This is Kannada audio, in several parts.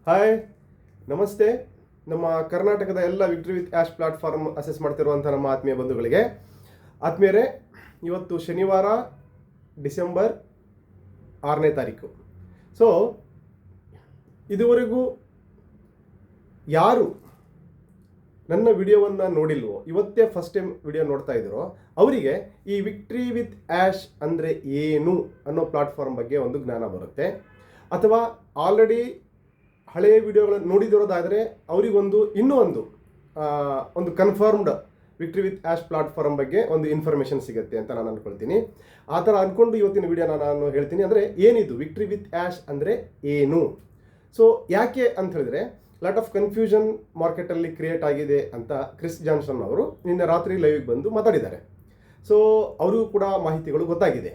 ಹಾಯ್, ನಮಸ್ತೆ. ನಮ್ಮ ಕರ್ನಾಟಕದ ಎಲ್ಲ victory with Ash platform access ಮಾಡ್ತಿರುವಂಥ ನಮ್ಮ ಆತ್ಮೀಯ ಬಂಧುಗಳಿಗೆ, ಆತ್ಮೀಯರೇ, ಇವತ್ತು ಶನಿವಾರ ಡಿಸೆಂಬರ್ 6ನೇ ತಾರೀಕು. ಸೊ ಇದುವರೆಗೂ ಯಾರು ನನ್ನ ವಿಡಿಯೋವನ್ನು ನೋಡಿಲ್ವೋ, ಇವತ್ತೇ ಫಸ್ಟ್ ಟೈಮ್ ವಿಡಿಯೋ ನೋಡ್ತಾ ಇದ್ದೀರೋ, ಅವರಿಗೆ ಈ ವಿಕ್ಟ್ರಿ ವಿತ್ ಆ್ಯಶ್ ಅಂದರೆ ಏನು ಅನ್ನೋ ಪ್ಲಾಟ್ಫಾರ್ಮ್ ಬಗ್ಗೆ ಒಂದು ಜ್ಞಾನ ಬರುತ್ತೆ. ಅಥವಾ ಆಲ್ರೆಡಿ ಹಳೆಯ ವಿಡಿಯೋಗಳನ್ನು ನೋಡಿದಿರೋದಾದರೆ ಅವರಿಗೊಂದು ಇನ್ನೂ ಒಂದು confirmed victory with Ash platform ಬಗ್ಗೆ ಒಂದು ಇನ್ಫಾರ್ಮೇಷನ್ ಸಿಗುತ್ತೆ ಅಂತ ನಾನು ಅಂದ್ಕೊಳ್ತೀನಿ. ಆ ಥರ ಅಂದ್ಕೊಂಡು ಇವತ್ತಿನ ವಿಡಿಯೋನ ನಾನು ಹೇಳ್ತೀನಿ. ಅಂದರೆ ಏನಿದು ವಿಕ್ಟ್ರಿ ವಿತ್ ಆ್ಯಶ್ ಅಂದರೆ ಏನು? ಸೊ ಯಾಕೆ ಅಂತ ಹೇಳಿದ್ರೆ, ಲಾಟ್ ಆಫ್ ಕನ್ಫ್ಯೂಷನ್ ಮಾರ್ಕೆಟಲ್ಲಿ ಕ್ರಿಯೇಟ್ ಆಗಿದೆ ಅಂತ ಕ್ರಿಸ್ ಜಾನ್ಸನ್ ಅವರು ನಿನ್ನೆ ರಾತ್ರಿ ಲೈವ್ಗೆ ಬಂದು ಮಾತಾಡಿದ್ದಾರೆ. ಸೊ ಅವ್ರಿಗೂ ಕೂಡ ಮಾಹಿತಿಗಳು ಗೊತ್ತಾಗಿದೆ.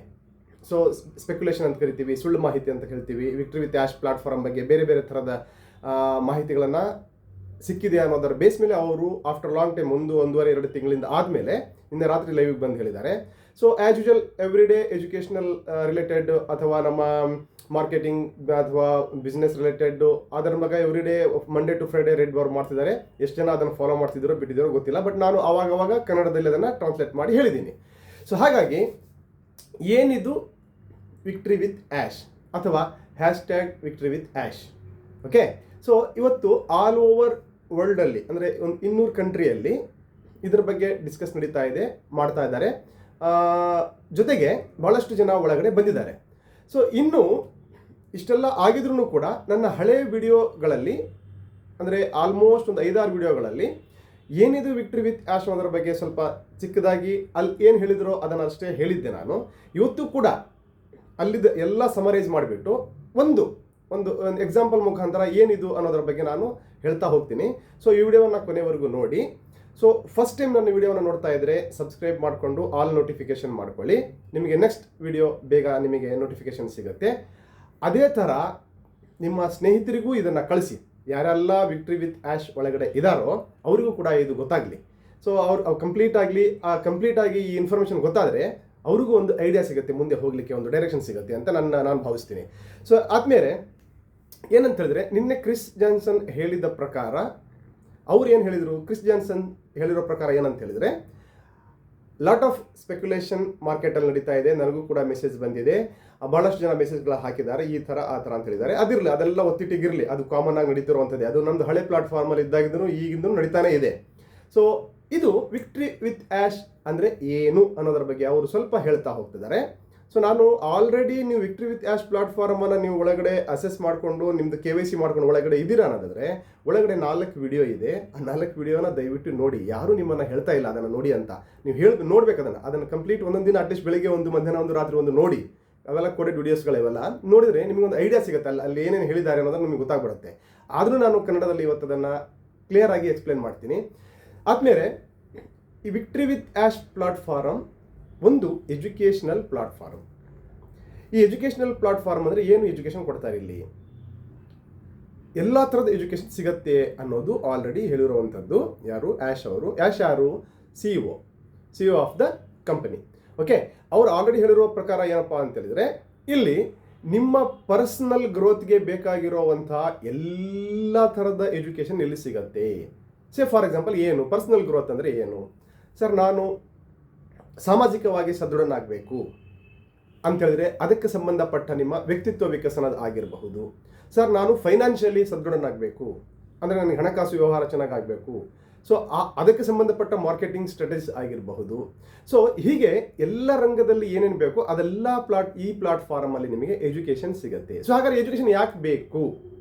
ಸೊ ಸ್ಪೆಕ್ಯುಲೇಷನ್ ಅಂತ ಕರಿತೀವಿ, ಸುಳ್ಳು ಮಾಹಿತಿ ಅಂತ ಹೇಳ್ತೀವಿ. ವಿಕ್ಟ್ರಿ ವಿತ್ ಆ್ಯಶ್ ಪ್ಲಾಟ್ಫಾರ್ಮ್ ಬಗ್ಗೆ ಬೇರೆ ಬೇರೆ ಥರದ ಮಾಹಿತಿಗಳನ್ನು ಸಿಕ್ಕಿದೆ ಅನ್ನೋದರ ಬೇಸ್ ಮೇಲೆ ಅವರು ಆಫ್ಟರ್ ಲಾಂಗ್ ಟೈಮ್ 1.5-2 ತಿಂಗಳಿಂದ ಆದಮೇಲೆ ನಿನ್ನೆ ರಾತ್ರಿ ಲೈವ್ಗೆ ಬಂದು ಹೇಳಿದ್ದಾರೆ. So as usual every day educational related ಅಥವಾ ನಮ್ಮ ಮಾರ್ಕೆಟಿಂಗ್ ಅಥವಾ ಬಿಸ್ನೆಸ್ ರಿಲೇಟೆಡ್ ಅದರ ಬಗ್ಗೆ every day Monday to Friday red bar ಮಾಡ್ತಿದ್ದಾರೆ. ಎಷ್ಟು ಜನ ಅದನ್ನು ಫಾಲೋ ಮಾಡ್ತಿದ್ದಾರೋ ಬಿಟ್ಟಿದ್ದಾರೋ ಗೊತ್ತಿಲ್ಲ, ಬಟ್ ನಾನು ಆವಾಗ ಕನ್ನಡದಲ್ಲಿ ಅದನ್ನು ಟ್ರಾನ್ಸ್ಲೇಟ್ ಮಾಡಿ ಹೇಳಿದ್ದೀನಿ. ಸೊ ಹಾಗಾಗಿ ಏನಿದು ವಿಕ್ಟ್ರಿ ವಿತ್ ಆ್ಯಶ್ ಅಥವಾ hashtag victory with ash? Okay, so ಇವತ್ತು ಆಲ್ ಓವರ್ ವರ್ಲ್ಡಲ್ಲಿ ಅಂದರೆ ಒಂದು 200 ಕಂಟ್ರಿಯಲ್ಲಿ ಇದರ ಬಗ್ಗೆ ಡಿಸ್ಕಸ್ ಮಾಡ್ತಾ ಇದ್ದಾರೆ. ಜೊತೆಗೆ ಬಹಳಷ್ಟು ಜನ ಒಳಗಡೆ ಬಂದಿದ್ದಾರೆ. ಸೊ ಇನ್ನು ಇಷ್ಟೆಲ್ಲ ಆಗಿದ್ರೂ ಕೂಡ ನನ್ನ ಹಳೆಯ ವಿಡಿಯೋಗಳಲ್ಲಿ, ಅಂದರೆ ಆಲ್ಮೋಸ್ಟ್ ಒಂದು 5-6 ವಿಡಿಯೋಗಳಲ್ಲಿ ಏನಿದು ವಿಕ್ಟ್ರಿ ವಿತ್ ಆ್ಯಶ್ ಅನ್ನೋದ್ರ ಬಗ್ಗೆ ಸ್ವಲ್ಪ ಚಿಕ್ಕದಾಗಿ ಅಲ್ಲಿ ಏನು ಹೇಳಿದ್ರೋ ಅದನ್ನು ಅಷ್ಟೇ ಹೇಳಿದ್ದೆ ನಾನು. ಇವತ್ತು ಕೂಡ ಅಲ್ಲಿದ್ದ ಎಲ್ಲ ಸಮರೈಸ್ ಮಾಡಿಬಿಟ್ಟು ಒಂದು ಎಕ್ಸಾಂಪಲ್ ಮುಖಾಂತರ ಏನಿದು ಅನ್ನೋದ್ರ ಬಗ್ಗೆ ನಾನು ಹೇಳ್ತಾ ಹೋಗ್ತೀನಿ. ಸೊ ಈ ವಿಡಿಯೋವನ್ನು ಕೊನೆವರೆಗೂ ನೋಡಿ. ಸೊ ಫಸ್ಟ್ ಟೈಮ್ ನನ್ನ ವಿಡಿಯೋನ ನೋಡ್ತಾ ಇದ್ದರೆ ಸಬ್ಸ್ಕ್ರೈಬ್ ಮಾಡಿಕೊಂಡು ಆಲ್ ನೋಟಿಫಿಕೇಷನ್ ಮಾಡ್ಕೊಳ್ಳಿ. ನಿಮಗೆ ನೆಕ್ಸ್ಟ್ ವಿಡಿಯೋ ಬೇಗ ನಿಮಗೆ ನೋಟಿಫಿಕೇಷನ್ ಸಿಗುತ್ತೆ. ಅದೇ ಥರ ನಿಮ್ಮ ಸ್ನೇಹಿತರಿಗೂ ಇದನ್ನು ಕಳಿಸಿ. ಯಾರೆಲ್ಲ ವಿಕ್ಟ್ರಿ ವಿತ್ ಆ್ಯಶ್ ಒಳಗಡೆ ಇದ್ದಾರೋ ಅವರಿಗೂ ಕೂಡ ಇದು ಗೊತ್ತಾಗಲಿ. ಸೊ ಅವ್ರು ಕಂಪ್ಲೀಟ್ ಆಗಿ ಈ ಇನ್ಫಾರ್ಮೇಷನ್ ಗೊತ್ತಾದರೆ ಅವ್ರಿಗೂ ಒಂದು ಐಡಿಯಾ ಸಿಗುತ್ತೆ, ಮುಂದೆ ಹೋಗಲಿಕ್ಕೆ ಒಂದು ಡೈರೆಕ್ಷನ್ ಸಿಗುತ್ತೆ ಅಂತ ನಾನು ಭಾವಿಸ್ತೀನಿ. ಸೊ ಆದ್ಮೇಲೆ ಏನಂತ ಹೇಳಿದ್ರೆ, ನಿನ್ನೆ ಕ್ರಿಸ್ ಜಾನ್ಸನ್ ಹೇಳಿದ ಪ್ರಕಾರ ಅವ್ರು ಏನು ಹೇಳಿದರು? ಕ್ರಿಸ್ ಜಾನ್ಸನ್ ಹೇಳಿರೋ ಪ್ರಕಾರ ಏನಂತ ಹೇಳಿದರೆ, ಲಾಟ್ ಆಫ್ ಸ್ಪೆಕ್ಯುಲೇಷನ್ ಮಾರ್ಕೆಟಲ್ಲಿ ನಡೀತಾ ಇದೆ. ನನಗೂ ಕೂಡ ಮೆಸೇಜ್ ಬಂದಿದೆ, ಬಹಳಷ್ಟು ಜನ ಮೆಸೇಜ್ಗಳು ಹಾಕಿದ್ದಾರೆ, ಈ ಥರ ಆ ಥರ ಅಂತ ಹೇಳಿದ್ದಾರೆ. ಅದಿರಲಿ, ಅದೆಲ್ಲ ಒತ್ತಿಟ್ಟಿಗಿರಲಿ, ಅದು ಕಾಮನ್ ಆಗಿ ನಡೀತಿರುವಂಥದ್ದೇ. ಅದು ನಮ್ಮದು ಹಳೆ ಪ್ಲಾಟ್ಫಾರ್ಮಲ್ಲಿ ಇದ್ದಾಗಿದ್ದು ಈಗಿಂದೂ ನಡೀತಾನೆ ಇದೆ. ಸೊ ಇದು ವಿಕ್ಟ್ರಿ ವಿತ್ ಆ್ಯಶ್ ಅಂದರೆ ಏನು ಅನ್ನೋದ್ರ ಬಗ್ಗೆ ಅವರು ಸ್ವಲ್ಪ ಹೇಳ್ತಾ ಹೋಗ್ತಿದ್ದಾರೆ. ಸೊ ನಾನು ಆಲ್ರೆಡಿ ನೀವು ವಿಕ್ಟ್ರಿ ವಿತ್ ಆ್ಯಶ್ ಪ್ಲಾಟ್ಫಾರ್ಮನ್ನು ನೀವು ಒಳಗಡೆ ಅಸೆಸ್ ಮಾಡಿಕೊಂಡು ನಿಮ್ಮದು KYC ಮಾಡ್ಕೊಂಡು ಒಳಗಡೆ ಇದ್ದೀರಾ ಅನ್ನೋದಾದರೆ, ಒಳಗಡೆ 4 ವಿಡಿಯೋ ಇದೆ. ಆ 4 ವಿಡಿಯೋನ ದಯವಿಟ್ಟು ನೋಡಿ. ಯಾರು ನಿಮ್ಮನ್ನು ಹೇಳ್ತಾ ಇಲ್ಲ ಅದನ್ನು ನೋಡಿ ಅಂತ. ನೀವು ನೋಡ್ಬೇಕು ಅದನ್ನು ಕಂಪ್ಲೀಟ್ ಒಂದೊಂದು ದಿನ ಅಟ್ಲೀಸ್ಟ್ ಬೆಳಿಗ್ಗೆ ಒಂದು, ಮಧ್ಯಾಹ್ನ ಒಂದು, ರಾತ್ರಿ ಒಂದು ನೋಡಿ. ಅವೆಲ್ಲ ಕೋಡೆಡ್ ವಿಡಿಯೋಸ್ಗಳಿವೆಲ್ಲ ನೋಡಿದರೆ ನಿಮಗೊಂದು ಐಡಿಯಾ ಸಿಗುತ್ತೆ, ಅಲ್ಲಿ ಏನೇನು ಹೇಳಿದ್ದಾರೆ ಅನ್ನೋದನ್ನು ನಿಮಗೆ ಗೊತ್ತಾಗ್ಬಿಡುತ್ತೆ. ಆದರೂ ನಾನು ಕನ್ನಡದಲ್ಲಿ ಇವತ್ತು ಅದನ್ನು ಕ್ಲಿಯರ್ ಆಗಿ ಎಕ್ಸ್ಪ್ಲೇನ್ ಮಾಡ್ತೀನಿ. ಆದ್ಮೇಲೆ ಈ ವಿಕ್ಟ್ರಿ ವಿತ್ ಆ್ಯಶ್ ಪ್ಲಾಟ್ಫಾರ್ಮ್ ಒಂದು ಎಜುಕೇಷನಲ್ ಪ್ಲಾಟ್ಫಾರ್ಮ್. ಈ ಎಜುಕೇಷನಲ್ ಪ್ಲಾಟ್ಫಾರ್ಮ್ ಅಂದರೆ ಏನು? ಎಜುಕೇಷನ್ ಕೊಡ್ತಾರೆ ಇಲ್ಲಿ, ಎಲ್ಲ ಥರದ ಎಜುಕೇಷನ್ ಸಿಗತ್ತೆ ಅನ್ನೋದು ಆಲ್ರೆಡಿ ಹೇಳಿರುವಂಥದ್ದು. ಯಾರು? ಆ್ಯಶ್ ಅವರು. ಆ್ಯಶ್ ಯಾರು? CEO of the company. Okay, ಅವ್ರು ಆಲ್ರೆಡಿ ಹೇಳಿರೋ ಪ್ರಕಾರ ಏನಪ್ಪ ಅಂತ ಹೇಳಿದರೆ, ಇಲ್ಲಿ ನಿಮ್ಮ ಪರ್ಸನಲ್ ಗ್ರೋತ್ಗೆ ಬೇಕಾಗಿರೋವಂತಹ ಎಲ್ಲ ಥರದ ಎಜುಕೇಷನ್ ಇಲ್ಲಿ ಸಿಗತ್ತೆ. ಫಾರ್ ಎಕ್ಸಾಂಪಲ್, ಏನು ಪರ್ಸನಲ್ ಗ್ರೋತ್ ಅಂದರೆ ಏನು? ಸರ್, ನಾನು ಸಾಮಾಜಿಕವಾಗಿ ಸದೃಢನಾಗಬೇಕು ಅಂತೇಳಿದ್ರೆ ಅದಕ್ಕೆ ಸಂಬಂಧಪಟ್ಟ ನಿಮ್ಮ ವ್ಯಕ್ತಿತ್ವ ವಿಕಸನ ಆಗಿರಬಹುದು. ಸರ್, ನಾನು ಫೈನಾನ್ಷಿಯಲಿ ಸದೃಢನಾಗಬೇಕು ಅಂದರೆ ನನಗೆ ಹಣಕಾಸು ವ್ಯವಹಾರ ಚೆನ್ನಾಗಾಗಬೇಕು. ಸೊ ಅದಕ್ಕೆ ಸಂಬಂಧಪಟ್ಟ ಮಾರ್ಕೆಟಿಂಗ್ ಸ್ಟ್ರಾಟಜೀಸ್ ಆಗಿರಬಹುದು. ಸೊ ಹೀಗೆ ಎಲ್ಲ ರಂಗದಲ್ಲಿ ಏನೇನು ಬೇಕು ಅದೆಲ್ಲ ಈ ಪ್ಲಾಟ್ಫಾರ್ಮಲ್ಲಿ ನಿಮಗೆ ಎಜುಕೇಷನ್ ಸಿಗುತ್ತೆ. ಸೊ ಹಾಗಾದ್ರೆ ಎಜುಕೇಷನ್ ಯಾಕೆ ಬೇಕು?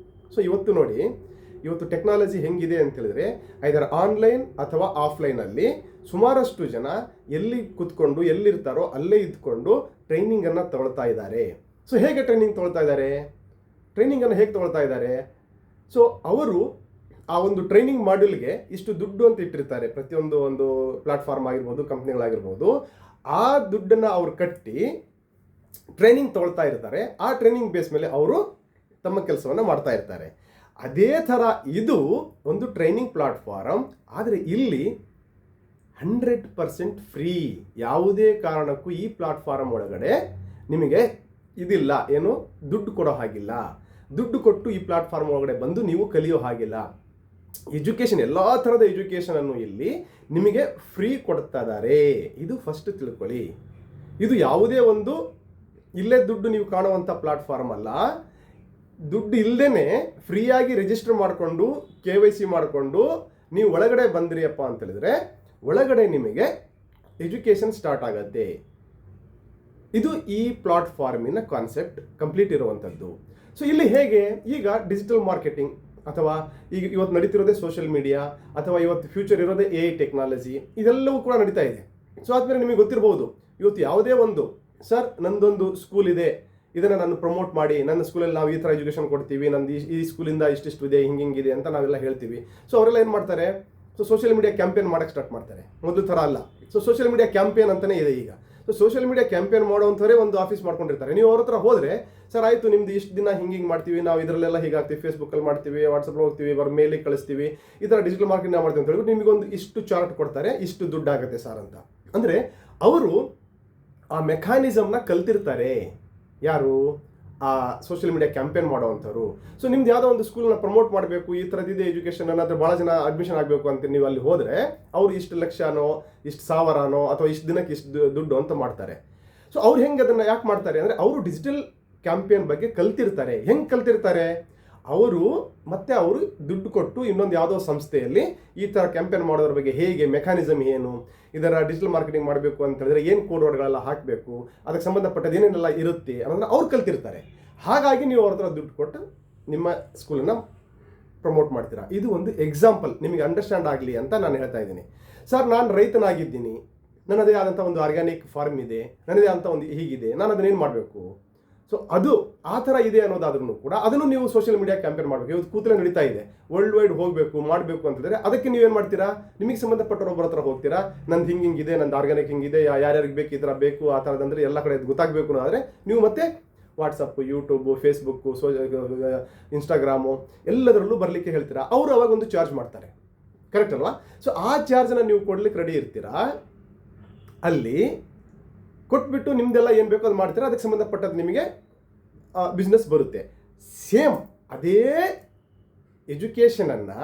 ಸೊ ಇವತ್ತು ನೋಡಿ, ಇವತ್ತು ಟೆಕ್ನಾಲಜಿ ಹೆಂಗಿದೆ ಅಂತ ಹೇಳಿದ್ರೆ, ಐದರ್ ಆನ್ಲೈನ್ ಅಥವಾ ಆಫ್ಲೈನಲ್ಲಿ ಸುಮಾರಷ್ಟು ಜನ ಎಲ್ಲಿ ಕೂತ್ಕೊಂಡು ಎಲ್ಲಿರ್ತಾರೋ ಅಲ್ಲೇ ಇದ್ಕೊಂಡು ಟ್ರೈನಿಂಗನ್ನು ತಗೊಳ್ತಾ ಇದ್ದಾರೆ. ಸೊ ಹೇಗೆ ಟ್ರೈನಿಂಗ್ ತಗೊಳ್ತಾ ಇದ್ದಾರೆ? ಟ್ರೈನಿಂಗನ್ನು ಹೇಗೆ ತಗೊಳ್ತಾ ಇದ್ದಾರೆ? ಸೊ ಅವರು ಆ ಒಂದು ಟ್ರೈನಿಂಗ್ ಮಾಡ್ಯೂಲ್ಗೆ ಇಷ್ಟು ದುಡ್ಡು ಅಂತ ಇಟ್ಟಿರ್ತಾರೆ. ಒಂದು ಪ್ಲಾಟ್ಫಾರ್ಮ್ ಆಗಿರ್ಬೋದು, ಕಂಪ್ನಿಗಳಾಗಿರ್ಬೋದು. ಆ ದುಡ್ಡನ್ನು ಅವ್ರು ಕಟ್ಟಿ ಟ್ರೈನಿಂಗ್ ತಗೊಳ್ತಾ ಇರ್ತಾರೆ. ಆ ಟ್ರೈನಿಂಗ್ ಬೇಸ್ ಮೇಲೆ ಅವರು ತಮ್ಮ ಕೆಲಸವನ್ನು ಮಾಡ್ತಾ ಇರ್ತಾರೆ. ಅದೇ ಥರ ಇದು ಒಂದು ಟ್ರೈನಿಂಗ್ ಪ್ಲಾಟ್ಫಾರ್ಮ್. ಆದರೆ ಇಲ್ಲಿ 100% ಫ್ರೀ. ಯಾವುದೇ ಕಾರಣಕ್ಕೂ ಈ ಪ್ಲಾಟ್ಫಾರ್ಮ್ ಒಳಗಡೆ ನಿಮಗೆ ಇದಿಲ್ಲ, ಏನು ದುಡ್ಡು ಕೊಡೋ ಹಾಗಿಲ್ಲ. ದುಡ್ಡು ಕೊಟ್ಟು ಈ ಪ್ಲಾಟ್ಫಾರ್ಮ್ ಒಳಗಡೆ ಬಂದು ನೀವು ಕಲಿಯೋ ಹಾಗಿಲ್ಲ. ಎಜುಕೇಷನ್ ಎಲ್ಲ ಥರದ ಎಜುಕೇಷನನ್ನು ಇಲ್ಲಿ ನಿಮಗೆ ಫ್ರೀ ಕೊಡ್ತಾ ಇದ್ದಾರೆ. ಇದು ಫಸ್ಟ್ ತಿಳ್ಕೊಳ್ಳಿ. ಇದು ಯಾವುದೇ ಒಂದು ಇಲ್ಲೇ ದುಡ್ಡು ನೀವು ಕಾಣುವಂಥ ಪ್ಲಾಟ್ಫಾರ್ಮ್ ಅಲ್ಲ. ದುಡ್ಡು ಇಲ್ಲದೇ ಫ್ರೀಯಾಗಿ ರಿಜಿಸ್ಟರ್ ಮಾಡಿಕೊಂಡು KYC ಮಾಡಿಕೊಂಡು ನೀವು ಒಳಗಡೆ ಬಂದ್ರಿಯಪ್ಪ ಅಂತ ಹೇಳಿದ್ರೆ ಒಳಗಡೆ ನಿಮಗೆ ಎಜುಕೇಷನ್ ಸ್ಟಾರ್ಟ್ ಆಗುತ್ತೆ. ಇದು ಈ ಪ್ಲಾಟ್ಫಾರ್ಮಿನ ಕಾನ್ಸೆಪ್ಟ್ ಕಂಪ್ಲೀಟ್ ಇರುವಂಥದ್ದು. ಸೊ ಇಲ್ಲಿ ಹೇಗೆ ಈಗ ಡಿಜಿಟಲ್ ಮಾರ್ಕೆಟಿಂಗ್ ಅಥವಾ ಈಗ ಇವತ್ತು ನಡೀತಿರೋದೇ ಸೋಷಿಯಲ್ ಮೀಡಿಯಾ ಅಥವಾ ಇವತ್ತು ಫ್ಯೂಚರ್ ಇರೋದೇ AI ಟೆಕ್ನಾಲಜಿ, ಇದೆಲ್ಲವೂ ಕೂಡ ನಡೀತಾ ಇದೆ. ಸೊ ಆದಮೇಲೆ ನಿಮಗೆ ಗೊತ್ತಿರ್ಬೋದು, ಇವತ್ತು ಯಾವುದೇ ಒಂದು ಸರ್ ನಂದೊಂದು ಸ್ಕೂಲ್ ಇದೆ, ಇದನ್ನು ನಾನು ಪ್ರಮೋಟ್ ಮಾಡಿ, ನನ್ನ ಸ್ಕೂಲಲ್ಲಿ ನಾವು ಈ ಥರ ಎಜುಕೇಷನ್ ಕೊಡ್ತೀವಿ, ನಂದು ಈ ಸ್ಕೂಲಿಂದ ಇಷ್ಟಿಷ್ಟು ಇದೆ, ಹಿಂಗಿದೆ ಅಂತ ನಾವೆಲ್ಲ ಹೇಳ್ತೀವಿ. ಸೊ ಅವರೆಲ್ಲ ಏನು ಮಾಡ್ತಾರೆ, ಸೊ ಸೋಷಿಯಲ್ ಮೀಡಿಯಾ ಕ್ಯಾಂಪೇನ್ ಮಾಡೋಕ್ಕೆ ಸ್ಟಾರ್ಟ್ ಮಾಡ್ತಾರೆ. ಮೊದಲು ಥರ ಅಲ್ಲ, ಸೊ ಸೋಷಿಯಲ್ ಮೀಡಿಯಾ ಕ್ಯಾಂಪೇನ್ ಅಂತಲೇ ಇದೆ ಈಗ. ಸೊ ಸೋಷಿಯಲ್ ಮೀಡಿಯಾ ಕ್ಯಾಂಪೇನ್ ಮಾಡೋವಂಥವರೇ ಒಂದು ಆಫೀಸ್ ಮಾಡ್ಕೊಂಡಿರ್ತಾರೆ. ನೀವು ಅವ್ರ ಹತ್ರ ಹೋದರೆ, ಸರ್ ಆಯಿತು ನಿಮ್ದು ಇಷ್ಟು ದಿನ ಹಿಂಗೆ ಮಾಡ್ತೀವಿ, ನಾವು ಇದರಲ್ಲೆಲ್ಲ ಹೀಗಾಗ್ತೀವಿ, ಫೇಸ್ಬುಕ್ಕಲ್ಲಿ ಮಾಡ್ತೀವಿ, ವಾಟ್ಸಪ್ಪಲ್ಲಿ ಹೋಗ್ತೀವಿ, ಮೇಲಿಗೆ ಕಳಿಸ್ತೀವಿ, ಈ ಥರ ಡಿಜಿಟಲ್ ಮಾರ್ಕೆಟಿಂಗ್ ಮಾಡ್ತೀವಿ ಅಂತ ಹೇಳ್ಬಿಟ್ಟು ನಿಮಗೊಂದು ಇಷ್ಟು ಚಾರ್ಟ್ ಕೊಡ್ತಾರೆ, ಇಷ್ಟು ದುಡ್ಡು ಆಗುತ್ತೆ ಸರ್ ಅಂತ. ಅಂದರೆ ಅವರು ಆ ಮೆಕ್ಯಾನಿಸಮ್ನ ಕಲ್ತಿರ್ತಾರೆ. ಯಾರು? ಆ ಸೋಷಿಯಲ್ ಮೀಡಿಯಾ ಕ್ಯಾಂಪೇನ್ ಮಾಡೋವಂಥವ್ರು. ಸೊ ನಿಮ್ದು ಯಾವುದೋ ಒಂದು ಸ್ಕೂಲ್ನ ಪ್ರಮೋಟ್ ಮಾಡಬೇಕು, ಈ ಥರದ್ದಿದೆ ಎಜುಕೇಷನ್ ಅನ್ನೋದ್ರೆ ಭಾಳ ಜನ ಅಡ್ಮಿಷನ್ ಆಗಬೇಕು ಅಂತ ನೀವು ಅಲ್ಲಿ ಹೋದರೆ ಅವರು ಇಷ್ಟು ಲಕ್ಷನೋ ಇಷ್ಟು ಸಾವಿರನೋ ಅಥವಾ ಇಷ್ಟು ದಿನಕ್ಕೆ ಇಷ್ಟು ದುಡ್ಡು ಅಂತ ಮಾಡ್ತಾರೆ. ಸೊ ಅವ್ರು ಹೆಂಗೆ ಅದನ್ನು ಯಾಕೆ ಮಾಡ್ತಾರೆ ಅಂದರೆ ಅವರು ಡಿಜಿಟಲ್ ಕ್ಯಾಂಪೇನ್ ಬಗ್ಗೆ ಕಲ್ತಿರ್ತಾರೆ. ಹೆಂಗೆ ಕಲ್ತಿರ್ತಾರೆ? ಅವರು ದುಡ್ಡು ಕೊಟ್ಟು ಇನ್ನೊಂದು ಯಾವುದೋ ಸಂಸ್ಥೆಯಲ್ಲಿ ಈ ಥರ ಕ್ಯಾಂಪೇನ್ ಮಾಡೋದ್ರ ಬಗ್ಗೆ ಹೇಗೆ, ಮೆಕ್ಯಾನಿಸಮ್ ಏನು, ಇದರ ಡಿಜಿಟಲ್ ಮಾರ್ಕೆಟಿಂಗ್ ಮಾಡಬೇಕು ಅಂತ ಹೇಳಿದ್ರೆ ಏನು ಕೋಡ್ ವರ್ಡ್ಗಳೆಲ್ಲ ಹಾಕಬೇಕು, ಅದಕ್ಕೆ ಸಂಬಂಧಪಟ್ಟದ್ದು ಏನೇನೆಲ್ಲ ಇರುತ್ತೆ ಅನ್ನೋದನ್ನ ಅವ್ರು ಕಲ್ತಿರ್ತಾರೆ. ಹಾಗಾಗಿ ನೀವು ಅವ್ರ ಹತ್ರ ದುಡ್ಡು ಕೊಟ್ಟು ನಿಮ್ಮ ಸ್ಕೂಲನ್ನು ಪ್ರಮೋಟ್ ಮಾಡ್ತೀರಾ. ಇದು ಒಂದು ಎಕ್ಸಾಂಪಲ್ ನಿಮಗೆ ಅಂಡರ್ಸ್ಟ್ಯಾಂಡ್ ಆಗಲಿ ಅಂತ ನಾನು ಹೇಳ್ತಾ ಇದ್ದೀನಿ. ಸರ್ ನಾನು ರೈತನಾಗಿದ್ದೀನಿ, ನನ್ನದೇ ಆದಂಥ ಒಂದು ಆರ್ಗ್ಯಾನಿಕ್ ಫಾರ್ಮ್ ಇದೆ, ನನ್ನದೇ ಆದಂಥ ಒಂದು ಹೀಗಿದೆ, ನಾನು ಅದನ್ನೇನು ಮಾಡಬೇಕು? ಸೊ ಅದು ಆ ಥರ ಇದೆ ಅನ್ನೋದಾದ್ರೂ ಕೂಡ ಅದನ್ನು ನೀವು ಸೋಷಿಯಲ್ ಮೀಡಿಯಾ ಕ್ಯಾಂಪೇನ್ ಮಾಡಬೇಕು. ಇವತ್ತು ಕೂತಲೇ ನಡೀತಾ ಇದೆ, ವರ್ಲ್ಡ್ ವೈಡ್ ಹೋಗಬೇಕು ಮಾಡಬೇಕು ಅಂತಂದರೆ ಅದಕ್ಕೆ ನೀವೇನು ಮಾಡ್ತೀರಾ? ನಿಮಗೆ ಸಂಬಂಧಪಟ್ಟರೊಬ್ಬರ ಹತ್ರ ಹೋಗ್ತೀರಾ, ನಂದು ಹಿಂಗಿದೆ, ನಂದು ಆರ್ಗ್ಯಾನಿಕ್ ಹಿಂಗಿದೆ, ಯಾರ್ಯಾರಿಗೆ ಬೇಕು ಈ ಥರ ಬೇಕು ಆ ಥರದಂದರೆ ಎಲ್ಲ ಕಡೆ ಗೊತ್ತಾಗಬೇಕು ಆದರೆ ನೀವು ಮತ್ತೆ ವಾಟ್ಸಪ್ಪು, ಯೂಟ್ಯೂಬು, ಫೇಸ್ಬುಕ್ಕು, ಇನ್ಸ್ಟಾಗ್ರಾಮು ಎಲ್ಲದರಲ್ಲೂ ಬರಲಿಕ್ಕೆ ಹೇಳ್ತೀರಾ. ಅವರು ಅವಾಗ ಒಂದು ಚಾರ್ಜ್ ಮಾಡ್ತಾರೆ, ಕರೆಕ್ಟ್ ಅಲ್ವಾ? ಸೊ ಆ ಚಾರ್ಜನ್ನು ನೀವು ಕೊಡ್ಲಿಕ್ಕೆ ರೆಡಿ ಇರ್ತೀರಾ. ಅಲ್ಲಿ ಕೊಟ್ಬಿಟ್ಟು ನಿಮ್ದೆಲ್ಲ ಏನು ಬೇಕೋ ಅದು ಮಾಡ್ತೀರಾ, ಅದಕ್ಕೆ ಸಂಬಂಧಪಟ್ಟದ್ದು ನಿಮಗೆ ಬಿಸ್ನೆಸ್ ಬರುತ್ತೆ. ಸೇಮ್ ಅದೇ ಎಜುಕೇಷನನ್ನು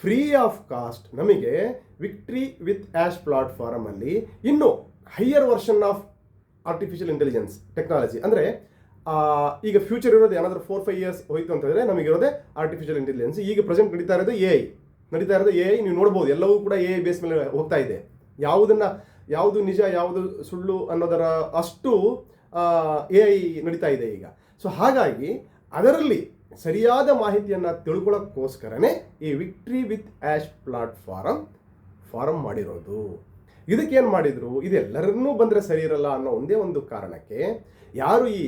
ಫ್ರೀ ಆಫ್ ಕಾಸ್ಟ್ ನಮಗೆ ವಿಕ್ಟ್ರಿ ವಿತ್ ಆ್ಯಶ್ ಪ್ಲಾಟ್ಫಾರ್ಮಲ್ಲಿ ಇನ್ನೂ higher version of artificial intelligence technology, ಅಂದರೆ ಈಗ ಫ್ಯೂಚರ್ ಇರೋದು ಏನಾದರೂ 4-5 years ಹೋಯಿತು ಅಂತಂದರೆ ನಮಗಿರೋದೇ ಆರ್ಟಿಫಿಷಿಯಲ್ ಇಂಟೆಲಿಜೆನ್ಸ್. ಈಗ ಪ್ರೆಸೆಂಟ್ ನಡೀತಾ ಇರೋದು AI ನೀವು ನೋಡ್ಬೋದು, ಎಲ್ಲವೂ ಕೂಡ AI ಬೇಸ್ ಮೇಲೆ ಹೋಗ್ತಾ ಇದೆ. ಯಾವುದು ನಿಜ ಯಾವುದು ಸುಳ್ಳು ಅನ್ನೋದರ ಅಷ್ಟು AI ನಡೀತಾ ಇದೆ ಈಗ. ಸೊ ಹಾಗಾಗಿ ಅದರಲ್ಲಿ ಸರಿಯಾದ ಮಾಹಿತಿಯನ್ನು ತಿಳ್ಕೊಳ್ಳೋಕ್ಕೋಸ್ಕರನೇ ಈ ವಿಕ್ಟ್ರಿ ವಿತ್ ಆ್ಯಶ್ ಫಾರಮ್ ಮಾಡಿರೋದು. ಇದಕ್ಕೇನು ಮಾಡಿದರು? ಇದೆಲ್ಲರನ್ನೂ ಬಂದರೆ ಸರಿ ಇರಲ್ಲ ಅನ್ನೋ ಒಂದೇ ಒಂದು ಕಾರಣಕ್ಕೆ ಯಾರು ಈ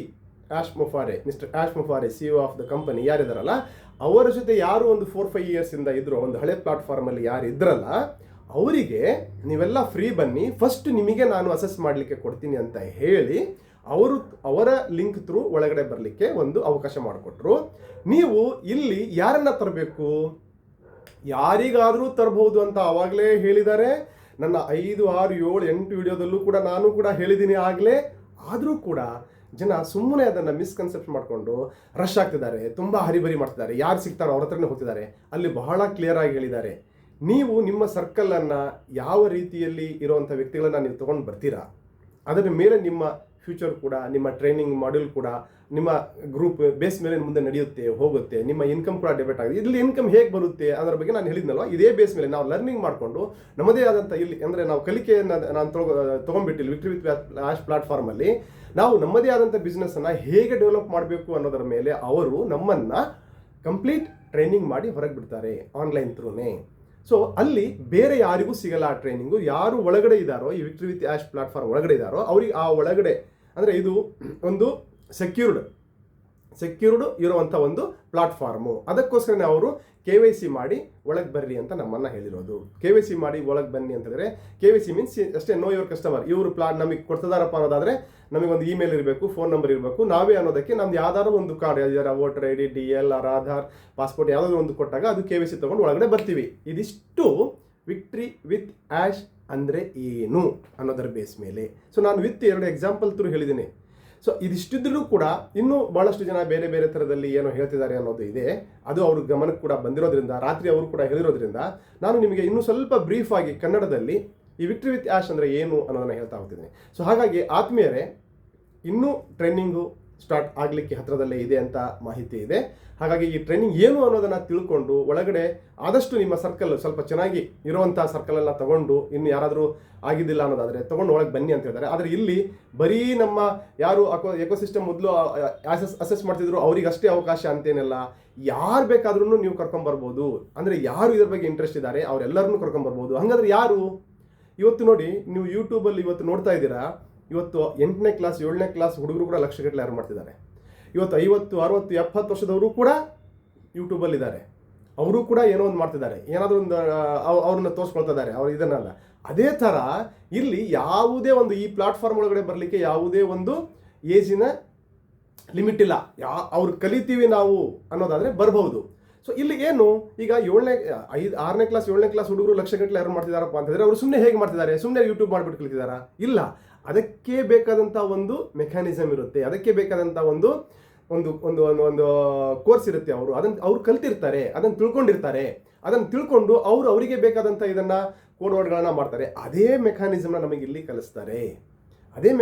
ಮಿಸ್ಟರ್ ಆ್ಯಶ್ ಮುಫಾರೆ CEO ಆಫ್ ದ ಕಂಪನಿ ಯಾರಿದಾರಲ್ಲ, ಅವರ ಜೊತೆ ಯಾರು ಒಂದು 4-5 years ಇಂದ ಇದ್ರು, ಒಂದು ಹಳೆ ಪ್ಲಾಟ್ಫಾರ್ಮಲ್ಲಿ ಯಾರು ಇದ್ರಲ್ಲ ಅವರಿಗೆ ನೀವೆಲ್ಲ ಫ್ರೀ ಬನ್ನಿ, ಫಸ್ಟ್ ನಿಮಗೆ ನಾನು ಅಸೆಸ್ ಮಾಡಲಿಕ್ಕೆ ಕೊಡ್ತೀನಿ ಅಂತ ಹೇಳಿ ಅವರ ಲಿಂಕ್ ಥ್ರೂ ಒಳಗಡೆ ಬರಲಿಕ್ಕೆ ಒಂದು ಅವಕಾಶ ಮಾಡಿಕೊಟ್ರು. ನೀವು ಇಲ್ಲಿ ಯಾರನ್ನ ತರಬೇಕು? ಯಾರಿಗಾದರೂ ತರಬಹುದು ಅಂತ ಆವಾಗಲೇ ಹೇಳಿದ್ದಾರೆ. ನನ್ನ 5, 6, 7, 8 ವಿಡಿಯೋದಲ್ಲೂ ಕೂಡ ನಾನು ಕೂಡ ಹೇಳಿದ್ದೀನಿ ಆಗಲೇ. ಆದರೂ ಕೂಡ ಜನ ಸುಮ್ಮನೆ ಅದನ್ನು ಮಿಸ್ಕನ್ಸೆಪ್ಟ್ ಮಾಡಿಕೊಂಡು ರಶ್ ಆಗ್ತಿದ್ದಾರೆ, ತುಂಬ ಹರಿಬರಿ ಮಾಡ್ತಿದ್ದಾರೆ, ಯಾರು ಸಿಗ್ತಾರೋ ಅವ್ರ ಹತ್ರನೇ ಹೋಗ್ತಿದ್ದಾರೆ. ಅಲ್ಲಿ ಬಹಳ ಕ್ಲಿಯರ್ ಆಗಿ ಹೇಳಿದ್ದಾರೆ, ನೀವು ನಿಮ್ಮ ಸರ್ಕಲನ್ನು ಯಾವ ರೀತಿಯಲ್ಲಿ ಇರುವಂಥ ವ್ಯಕ್ತಿಗಳನ್ನು ನೀವು ತೊಗೊಂಡು ಬರ್ತೀರಾ, ಅದರ ಮೇಲೆ ನಿಮ್ಮ ಫ್ಯೂಚರ್ ಕೂಡ, ನಿಮ್ಮ ಟ್ರೈನಿಂಗ್ ಮಾಡ್ಯೂಲ್ ಕೂಡ, ನಿಮ್ಮ ಗ್ರೂಪ್ ಬೇಸ್ ಮೇಲೆ ಮುಂದೆ ನಡೆಯುತ್ತೆ, ಹೋಗುತ್ತೆ. ನಿಮ್ಮ ಇನ್ಕಮ್ ಕೂಡ ಡೆಬಿಟ್ ಆಗುತ್ತೆ. ಇಲ್ಲಿ ಇನ್ಕಮ್ ಹೇಗೆ ಬರುತ್ತೆ ಅದರ ಬಗ್ಗೆ ನಾನು ಹೇಳಿದ್ನಲ್ವ, ಇದೇ ಬೇಸ್ ಮೇಲೆ ನಾವು ಲರ್ನಿಂಗ್ ಮಾಡಿಕೊಂಡು ನಮ್ಮದೇ ಆದಂಥ ಇಲ್ಲಿ ಅಂದರೆ ನಾವು ಕಲಿಕೆಯನ್ನು ನಾನು ತೊಗೊಂಡ್ಬಿಟ್ಟಿಲ್ಲ ವಿಕ್ಟ್ರಿ ವಿತ್ ಆ್ಯಶ್ ಪ್ಲಾಟ್ಫಾರ್ಮಲ್ಲಿ ನಾವು ನಮ್ಮದೇ ಆದಂಥ ಬಿಸ್ನೆಸ್ಸನ್ನು ಹೇಗೆ ಡೆವಲಪ್ ಮಾಡಬೇಕು ಅನ್ನೋದರ ಮೇಲೆ ಅವರು ನಮ್ಮನ್ನು ಕಂಪ್ಲೀಟ್ ಟ್ರೈನಿಂಗ್ ಮಾಡಿ ಹೊರಗೆ ಬಿಡ್ತಾರೆ ಆನ್ಲೈನ್ ಥ್ರೂನೇ. ಸೊ ಅಲ್ಲಿ ಬೇರೆ ಯಾರಿಗೂ ಸಿಗಲ್ಲ ಆ ಟ್ರೈನಿಂಗು. ಯಾರು ಒಳಗಡೆ ಇದ್ದಾರೋ, ಈ ವಿಕ್ಟ್ರಿ ವಿತ್ ಆ್ಯಶ್ ಪ್ಲಾಟ್ಫಾರ್ಮ್ ಒಳಗಡೆ ಇದ್ದಾರೋ ಅವ್ರಿಗೆ ಆ ಒಳಗಡೆ ಅಂದರೆ ಇದು ಒಂದು ಸೆಕ್ಯೂರ್ಡ್ ಇರುವಂಥ ಒಂದು ಪ್ಲಾಟ್ಫಾರ್ಮು. ಅದಕ್ಕೋಸ್ಕರನೇ ಅವರು KYC ಮಾಡಿ ಒಳಗೆ ಬರ್ರಿ ಅಂತ ನಮ್ಮನ್ನು ಹೇಳಿರೋದು. KYC ಮಾಡಿ ಒಳಗೆ ಬನ್ನಿ ಅಂತಂದರೆ KYC ಮೀನ್ಸ್ ಅಷ್ಟೇ ನೋ ಯುವರ್ ಕಸ್ಟಮರ್. ಇವರು ನಮಗೆ ಕೊಡ್ತದಾರಪ್ಪ ಅನ್ನೋದಾದರೆ ನಮಗೊಂದು ಇಮೇಲ್ ಇರಬೇಕು, ಫೋನ್ ನಂಬರ್ ಇರಬೇಕು, ನಾವೇ ಅನ್ನೋದಕ್ಕೆ ನಮ್ದು ಯಾವ್ದಾದ್ರು ಒಂದು ಕಾರ್ಡ್, ಯಾವ್ದಾರ voter ID, DL or Aadhaar, passport ಯಾವುದಾದ್ರು ಒಂದು ಕೊಟ್ಟಾಗ ಅದು KYC ತೊಗೊಂಡು ಒಳಗಡೆ ಬರ್ತೀವಿ. ಇದಿಷ್ಟು ವಿಕ್ಟ್ರಿ ವಿತ್ ಆ್ಯಶ್ ಅಂದರೆ ಏನು ಅನ್ನೋದರ ಬೇಸ್ ಮೇಲೆ. ಸೊ ನಾನು ವಿತ್ 2 ಎಕ್ಸಾಂಪಲ್ ಥ್ರೂ ಹೇಳಿದ್ದೀನಿ. ಸೊ ಇದಿಷ್ಟಿದ್ರೂ ಕೂಡ ಇನ್ನೂ ಭಾಳಷ್ಟು ಜನ ಬೇರೆ ಬೇರೆ ಥರದಲ್ಲಿ ಏನೋ ಹೇಳ್ತಿದ್ದಾರೆ ಅನ್ನೋದು ಇದೆ. ಅದು ಅವ್ರ ಗಮನಕ್ಕೆ ಕೂಡ ಬಂದಿರೋದ್ರಿಂದ, ರಾತ್ರಿ ಅವರು ಕೂಡ ಹೇಳಿರೋದ್ರಿಂದ ನಾನು ನಿಮಗೆ ಇನ್ನೂ ಸ್ವಲ್ಪ ಬ್ರೀಫ್ ಆಗಿ ಕನ್ನಡದಲ್ಲಿ ಈ ವಿಕ್ಟ್ರಿ ವಿತ್ ಆ್ಯಶ್ ಅಂದರೆ ಏನು ಅನ್ನೋದನ್ನು ಹೇಳ್ತಾ ಹೋಗ್ತಿದ್ದೀನಿ. ಸೊ ಹಾಗಾಗಿ ಆತ್ಮೀಯರೇ, ಇನ್ನೂ ಟ್ರೈನಿಂಗು ಸ್ಟಾರ್ಟ್ ಆಗಲಿಕ್ಕೆ ಹತ್ತಿರದಲ್ಲೇ ಇದೆ ಅಂತ ಮಾಹಿತಿ ಇದೆ. ಹಾಗಾಗಿ ಈ ಟ್ರೈನಿಂಗ್ ಏನು ಅನ್ನೋದನ್ನು ತಿಳ್ಕೊಂಡು ಒಳಗಡೆ ಆದಷ್ಟು ನಿಮ್ಮ ಸರ್ಕಲ್ ಸ್ವಲ್ಪ ಚೆನ್ನಾಗಿ ಇರುವಂಥ ಸರ್ಕಲೆಲ್ಲ ತಗೊಂಡು, ಇನ್ನು ಯಾರಾದರೂ ಆಗಿದ್ದಿಲ್ಲ ಅನ್ನೋದಾದರೆ ತೊಗೊಂಡು ಒಳಗೆ ಬನ್ನಿ ಅಂತ ಹೇಳ್ತಾರೆ. ಆದರೆ ಇಲ್ಲಿ ಬರೀ ನಮ್ಮ ಯಾರು ಎಕೋಸಿಸ್ಟಮ್ ಮೊದಲು ಅಸೆಸ್ ಮಾಡ್ತಿದ್ರು ಅವರಿಗಷ್ಟೇ ಅವಕಾಶ ಅಂತೇನೆಲ್ಲ, ಯಾರು ಬೇಕಾದ್ರೂ ನೀವು ಕರ್ಕೊಂಬರ್ಬೋದು. ಅಂದರೆ ಯಾರು ಇದ್ರ ಬಗ್ಗೆ ಇಂಟ್ರೆಸ್ಟ್ ಇದ್ದಾರೆ ಅವರೆಲ್ಲರನ್ನೂ ಕರ್ಕೊಂಬರ್ಬೋದು. ಹಾಗಾದ್ರೆ ಯಾರು? ಇವತ್ತು ನೋಡಿ, ನೀವು ಯೂಟ್ಯೂಬಲ್ಲಿ ಇವತ್ತು ನೋಡ್ತಾ ಇದ್ದೀರಾ, ಇವತ್ತು 8ನೇ ಕ್ಲಾಸ್ 7ನೇ ಕ್ಲಾಸ್ ಹುಡುಗರು ಕೂಡ ಲಕ್ಷಗಟ್ಟಲೆ ಅರ್ನ್ ಮಾಡ್ತಿದ್ದಾರೆ. ಇವತ್ತು 50 60 70 ವರ್ಷದವರು ಕೂಡ ಯೂಟ್ಯೂಬಲ್ಲಿದ್ದಾರೆ. ಅವರು ಕೂಡ ಏನೋ ಒಂದು ಮಾಡ್ತಿದ್ದಾರೆ, ಏನಾದರೂ ಒಂದು ಅವ್ರನ್ನ ತೋರಿಸ್ಕೊಳ್ತಾ ಇದ್ದಾರೆ, ಅವ್ರು ಇದನ್ನೆಲ್ಲ. ಅದೇ ಥರ ಇಲ್ಲಿ ಯಾವುದೇ ಒಂದು ಈ ಪ್ಲಾಟ್ಫಾರ್ಮ್ ಒಳಗಡೆ ಬರಲಿಕ್ಕೆ ಯಾವುದೇ ಒಂದು ಏಜಿನ ಲಿಮಿಟ್ ಇಲ್ಲ. ಅವ್ರು ಕಲಿತೀವಿ ನಾವು ಅನ್ನೋದಾದರೆ ಬರಬಹುದು. ಸೊ ಇಲ್ಲಿ ಏನು, ಈಗ 6ನೇ ಕ್ಲಾಸ್ 7ನೇ ಕ್ಲಾಸ್ ಹುಡುಗರು ಲಕ್ಷಗಟ್ಟಲೆ ಅರ್ನ್ ಮಾಡ್ತಿದ್ದಾರಪ್ಪ ಅಂತಂದರೆ ಅವರು ಸುಮ್ಮನೆ ಹೇಗೆ ಮಾಡ್ತಿದ್ದಾರೆ? ಸುಮ್ಮನೆ ಯೂಟ್ಯೂಬ್ ಮಾಡಿಬಿಟ್ಟು ಕಲಿತಿದ್ದಾರಾ? ಇಲ್ಲ, ಅದಕ್ಕೆ ಬೇಕಾದಂಥ ಒಂದು ಮೆಕ್ಯಾನಿಸಮ್ ಇರುತ್ತೆ, ಅದಕ್ಕೆ ಬೇಕಾದಂಥ ಒಂದು ಒಂದು ಒಂದು ಒಂದು ಕೋರ್ಸ್ ಇರುತ್ತೆ. ಅವ್ರು ಕಲ್ತಿರ್ತಾರೆ, ಅದನ್ನು ತಿಳ್ಕೊಂಡಿರ್ತಾರೆ. ಅದನ್ನು ತಿಳ್ಕೊಂಡು ಅವರಿಗೆ ಬೇಕಾದಂಥ ಇದನ್ನು ಕೋಡ್ ವರ್ಡ್ಗಳನ್ನ ಮಾಡ್ತಾರೆ. ಅದೇ ಮೆಕ್ಯಾನಿಸಮ್ನ ನಮಗೆ ಇಲ್ಲಿ ಕಲಿಸ್ತಾರೆ.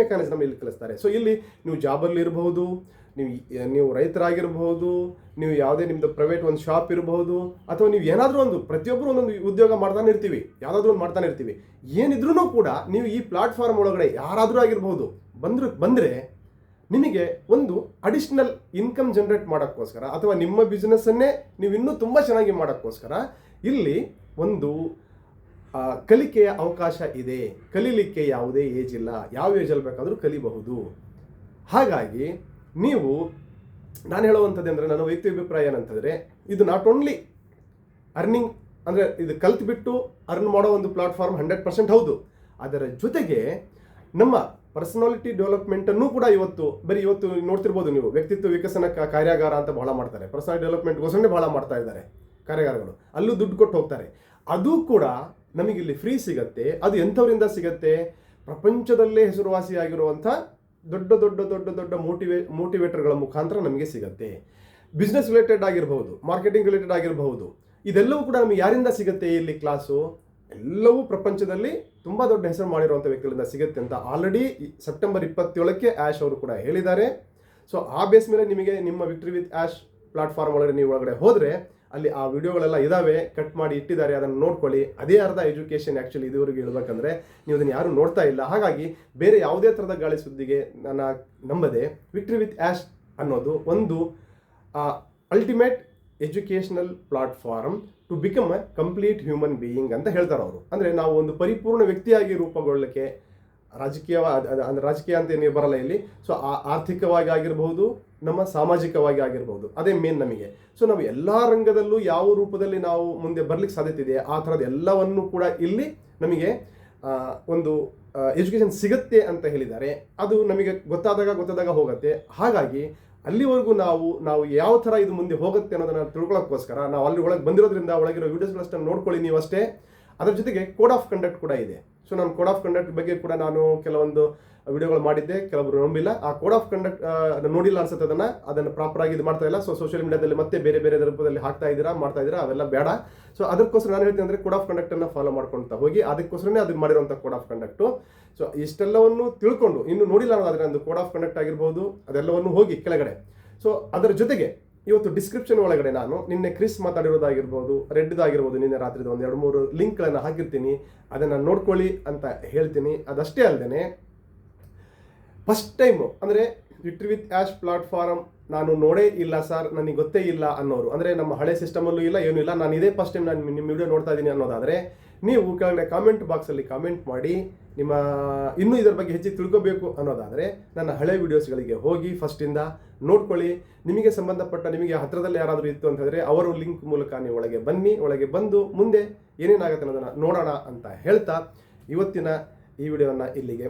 ಸೊ ಇಲ್ಲಿ ನೀವು ಜಾಬಲ್ಲಿ ಇರಬಹುದು, ನೀವು ರೈತರಾಗಿರ್ಬಹುದು, ನೀವು ಯಾವುದೇ ನಿಮ್ಮದು ಪ್ರೈವೇಟ್ ಒಂದು ಶಾಪ್ ಇರಬಹುದು, ಅಥವಾ ನೀವು ಏನಾದರೂ ಒಂದು, ಪ್ರತಿಯೊಬ್ಬರು ಒಂದೊಂದು ಉದ್ಯೋಗ ಮಾಡ್ತಾನೆ ಇರ್ತೀವಿ, ಯಾವುದಾದ್ರೂ ಒಂದು ಮಾಡ್ತಾನೆ ಇರ್ತೀವಿ. ಏನಿದ್ರೂ ಕೂಡ ನೀವು ಈ ಪ್ಲಾಟ್ಫಾರ್ಮ್ ಒಳಗಡೆ ಯಾರಾದರೂ ಆಗಿರ್ಬೋದು ಬಂದರೆ ನಿಮಗೆ ಒಂದು ಅಡಿಷ್ನಲ್ ಇನ್ಕಮ್ ಜನರೇಟ್ ಮಾಡೋಕ್ಕೋಸ್ಕರ, ಅಥವಾ ನಿಮ್ಮ ಬಿಸ್ನೆಸ್ಸನ್ನೇ ನೀವು ಇನ್ನೂ ತುಂಬ ಚೆನ್ನಾಗಿ ಮಾಡೋಕ್ಕೋಸ್ಕರ ಇಲ್ಲಿ ಒಂದು ಕಲಿಕೆಯ ಅವಕಾಶ ಇದೆ. ಕಲೀಲಿಕ್ಕೆ ಯಾವುದೇ ಏಜ್ ಇಲ್ಲ, ಯಾವ ಏಜಲ್ಲಿ ಬೇಕಾದರೂ ಕಲಿಬಹುದು. ಹಾಗಾಗಿ ನೀವು, ನಾನು ಹೇಳುವಂಥದ್ದು ಅಂದರೆ, ನನ್ನ ವೈಯಕ್ತಿಕ ಅಭಿಪ್ರಾಯ ಏನಂತಂದರೆ, ಇದು ನಾಟ್ ಓನ್ಲಿ ಅರ್ನಿಂಗ್ ಅಂದರೆ ಇದು ಕಲ್ತ್ಬಿಟ್ಟು ಅರ್ನ್ ಮಾಡೋ ಒಂದು ಪ್ಲಾಟ್ಫಾರ್ಮ್ 100% ಹೌದು. ಅದರ ಜೊತೆಗೆ ನಮ್ಮ ಪರ್ಸನಾಲಿಟಿ ಡೆವಲಪ್ಮೆಂಟನ್ನು ಕೂಡ ಇವತ್ತು ನೋಡ್ತಿರ್ಬೋದು ನೀವು, ವ್ಯಕ್ತಿತ್ವ ವಿಕಸನ ಕಾರ್ಯಾಗಾರ ಅಂತ ಬಹಳ ಮಾಡ್ತಾರೆ. ಪರ್ಸನಾಲಿಟಿ ಡೆವಲಪ್ಮೆಂಟ್ಗೋಸ್ಕರನೇ ಬಹಳ ಮಾಡ್ತಾ ಇದ್ದಾರೆ ಕಾರ್ಯಾಗಾರಗಳು, ಅಲ್ಲೂ ದುಡ್ಡು ಕೊಟ್ಟು ಹೋಗ್ತಾರೆ. ಅದು ಕೂಡ ನಮಗಿಲ್ಲಿ ಫ್ರೀ ಸಿಗತ್ತೆ. ಅದು ಎಂಥವರಿಂದ ಸಿಗತ್ತೆ? ಪ್ರಪಂಚದಲ್ಲೇ ಹೆಸರುವಾಸಿಯಾಗಿರುವಂಥ ದೊಡ್ಡ ದೊಡ್ಡ ದೊಡ್ಡ ದೊಡ್ಡ ಮೋಟಿವೇಟರ್ಗಳ ಮುಖಾಂತರ ನಮಗೆ ಸಿಗತ್ತೆ. ಬಿಸ್ನೆಸ್ ರಿಲೇಟೆಡ್ ಆಗಿರಬಹುದು, ಮಾರ್ಕೆಟಿಂಗ್ ರಿಲೇಟೆಡ್ ಆಗಿರಬಹುದು. ಇದೆಲ್ಲವೂ ಕೂಡ ನಮಗೆ ಯಾರಿಂದ ಸಿಗುತ್ತೆ? ಇಲ್ಲಿ ಕ್ಲಾಸು ಎಲ್ಲವೂ ಪ್ರಪಂಚದಲ್ಲಿ ತುಂಬ ದೊಡ್ಡ ಹೆಸರು ಮಾಡಿರುವಂಥ ವ್ಯಕ್ತಿಗಳಿಂದ ಸಿಗುತ್ತೆ ಅಂತ ಆಲ್ರೆಡಿ ಸೆಪ್ಟೆಂಬರ್ 27ಕ್ಕೆ ಆ್ಯಶ್ ಅವರು ಕೂಡ ಹೇಳಿದ್ದಾರೆ. ಸೊ ಆ ಬೇಸ್ ಮೇಲೆ ನಿಮಗೆ ನಿಮ್ಮ ವಿಕ್ಟ್ರಿ ವಿತ್ ಆ್ಯಶ್ ಪ್ಲಾಟ್ಫಾರ್ಮ್ ಒಳಗಡೆ ನೀವು ಒಳಗಡೆ ಹೋದರೆ ಅಲ್ಲಿ ಆ ವಿಡಿಯೋಗಳೆಲ್ಲ ಇದ್ದಾವೆ, ಕಟ್ ಮಾಡಿ ಇಟ್ಟಿದ್ದಾರೆ, ಅದನ್ನು ನೋಡ್ಕೊಳ್ಳಿ. ಅದೇ ಅರ್ಧ ಎಜುಕೇಷನ್ ಆ್ಯಕ್ಚುಲಿ ಇದುವರೆಗೆ ಹೇಳ್ಬೇಕಂದ್ರೆ. ನೀವು ಅದನ್ನು ಯಾರು ನೋಡ್ತಾ ಇಲ್ಲ. ಹಾಗಾಗಿ ಬೇರೆ ಯಾವುದೇ ಥರದ ಗಾಳಿ ಸುದ್ದಿಗೆ ನನ್ನ ನಂಬದೆ ವಿಕ್ಟ್ರಿ ವಿತ್ ಆ್ಯಶ್ ಅನ್ನೋದು ಒಂದು ultimate educational platform to become a complete human being ಅಂತ ಹೇಳ್ತಾರೆ ಅವರು. ಅಂದರೆ ನಾವು ಒಂದು ಪರಿಪೂರ್ಣ ವ್ಯಕ್ತಿಯಾಗಿ ರೂಪುಗೊಳ್ಳಲಿಕ್ಕೆ, ರಾಜಕೀಯ ಅಂತ ಏನು ಬರಲ್ಲ ಇಲ್ಲಿ. ಸೊ ಆರ್ಥಿಕವಾಗಿ ಆಗಿರಬಹುದು, ನಮ್ಮ ಸಾಮಾಜಿಕವಾಗಿ ಆಗಿರ್ಬೋದು, ಅದೇ ಮೇನ್ ನಮಗೆ. ಸೊ ನಾವು ಎಲ್ಲ ರಂಗದಲ್ಲೂ ಯಾವ ರೂಪದಲ್ಲಿ ನಾವು ಮುಂದೆ ಬರ್ಲಿಕ್ಕೆ ಸಾಧ್ಯತೆ ಇದೆ, ಆ ಥರದ ಎಲ್ಲವನ್ನು ಕೂಡ ಇಲ್ಲಿ ನಮಗೆ ಒಂದು ಎಜುಕೇಷನ್ ಸಿಗುತ್ತೆ ಅಂತ ಹೇಳಿದ್ದಾರೆ. ಅದು ನಮಗೆ ಗೊತ್ತಾದಾಗ ಹೋಗುತ್ತೆ. ಹಾಗಾಗಿ ಅಲ್ಲಿವರೆಗೂ ನಾವು ಯಾವ ಥರ ಇದು ಮುಂದೆ ಹೋಗುತ್ತೆ ಅನ್ನೋದನ್ನು ತಿಳ್ಕೊಳ್ಳೋಕ್ಕೋಸ್ಕರ ನಾವು ಅಲ್ಲಿ ಒಳಗೆ ಬಂದಿರೋದ್ರಿಂದ ಒಳಗಿರೋ ವೀಡಿಯೋಸ್ಗಳಷ್ಟನ್ನು ನೋಡ್ಕೊಳ್ಳಿ ನೀವು ಅಷ್ಟೇ. ಅದರ ಜೊತೆಗೆ ಕೋಡ್ ಆಫ್ ಕಂಡಕ್ಟ್ ಕೂಡ ಇದೆ. ಸೊ ನಾನು ಕೋಡ್ ಆಫ್ ಕಂಡಕ್ಟ್ ಬಗ್ಗೆ ಕೂಡ ನಾನು ಕೆಲವೊಂದು ವಿಡಿಯೋಗಳು ಮಾಡಿದ್ದೆ, ಕೆಲವರು ನಂಬಿಲ್ಲ. ಆ ಕೋಡ್ ಆಫ್ ಕಂಡಕ್ಟ್ ನೋಡಿಲ್ಲ ಅನ್ಸುತ್ತೆ, ಅದನ್ನು ಪ್ರಾಪರಾಗಿ ಇದು ಮಾಡ್ತಾ ಇಲ್ಲ. ಸೊ ಸೋಷಿಯಲ್ ಮೀಡಿಯಾದಲ್ಲಿ ಮತ್ತೆ ಬೇರೆ ಬೇರೆ ರೂಪದಲ್ಲಿ ಮಾಡ್ತಾ ಇದ್ದೀರಾ, ಅವೆಲ್ಲ ಬೇಡ. ಸೊ ಅದಕ್ಕೋಸ್ಕರ ನಾನು ಹೇಳ್ತೀನಿ ಅಂದರೆ ಕೋಡ್ ಆಫ್ ಕಂಡಕ್ಟನ್ನು ಫಾಲೋ ಮಾಡ್ಕೊಳ್ತಾ ಹೋಗಿ, ಅದಕ್ಕೋಸ್ಕರನೇ ಅದು ಮಾಡಿರುವಂಥ ಕೋಡ್ ಆಫ್ ಕಂಡಕ್ಟು. ಸೊ ಇಷ್ಟೆಲ್ಲವನ್ನು ತಿಳ್ಕೊಂಡು ಇನ್ನು ನೋಡಿಲ್ಲ ಅನ್ನೋದಾದರೆ ಒಂದು ಕೋಡ್ ಆಫ್ ಕಂಡಕ್ಟ್ ಆಗಿರ್ಬೋದು, ಅದೆಲ್ಲವನ್ನು ಹೋಗಿ ಕೆಳಗಡೆ. ಸೊ ಅದರ ಜೊತೆಗೆ ಇವತ್ತು ಡಿಸ್ಕ್ರಿಪ್ಷನ್ ಒಳಗಡೆ ನಾನು ನಿನ್ನೆ ಕ್ರಿಸ್ ಮಾತಾಡಿರೋದಾಗಿರ್ಬೋದು, ರೆಡ್ದಾಗಿರ್ಬೋದು, ನಿನ್ನೆ ರಾತ್ರಿದು ಒಂದು 2-3 ಲಿಂಕ್ಗಳನ್ನು ಹಾಕಿರ್ತೀನಿ, ಅದನ್ನು ನೋಡ್ಕೊಳ್ಳಿ ಅಂತ ಹೇಳ್ತೀನಿ. ಅದಷ್ಟೇ ಅಲ್ಲದೆ ಫಸ್ಟ್ ಟೈಮು ಅಂದರೆ ವಿಕ್ಟ್ರಿ ವಿತ್ ಆ್ಯಶ್ ಪ್ಲಾಟ್ಫಾರ್ಮ್ ನಾನು ನೋಡೇ ಇಲ್ಲ ಸರ್, ನನಗೆ ಗೊತ್ತೇ ಇಲ್ಲ ಅನ್ನೋರು, ಅಂದರೆ ನಮ್ಮ ಹಳೆ ಸಿಸ್ಟಮಲ್ಲೂ ಇಲ್ಲ, ಏನೂ ಇಲ್ಲ, ನಾನು ಇದೇ ಫಸ್ಟ್ ಟೈಮ್ ನಾನು ನಿಮ್ಮ ವಿಡಿಯೋ ನೋಡ್ತಾ ಇದ್ದೀನಿ ಅನ್ನೋದಾದರೆ ನೀವು ಕೆಳಗಡೆ ಕಾಮೆಂಟ್ ಬಾಕ್ಸಲ್ಲಿ ಕಾಮೆಂಟ್ ಮಾಡಿ. ನಿಮ್ಮ ಇನ್ನೂ ಇದರ ಬಗ್ಗೆ ಹೆಚ್ಚಿಗೆ ತಿಳ್ಕೋಬೇಕು ಅನ್ನೋದಾದರೆ ನನ್ನ ಹಳೆ ವೀಡಿಯೋಸ್ಗಳಿಗೆ ಹೋಗಿ ಫಸ್ಟಿಂದ ನೋಡ್ಕೊಳ್ಳಿ. ನಿಮಗೆ ಸಂಬಂಧಪಟ್ಟ, ನಿಮಗೆ ಹತ್ತಿರದಲ್ಲಿ ಯಾರಾದರೂ ಇತ್ತು ಅಂತ ಹೇಳಿದ್ರೆ ಅವರು ಲಿಂಕ್ ಮೂಲಕ ನೀವು ಒಳಗೆ ಬಂದು ಮುಂದೆ ಏನೇನಾಗುತ್ತೆ ಅನ್ನೋದನ್ನು ನೋಡೋಣ ಅಂತ ಹೇಳ್ತಾ ಇವತ್ತಿನ ಈ ವಿಡಿಯೋವನ್ನು ಇಲ್ಲಿಗೆ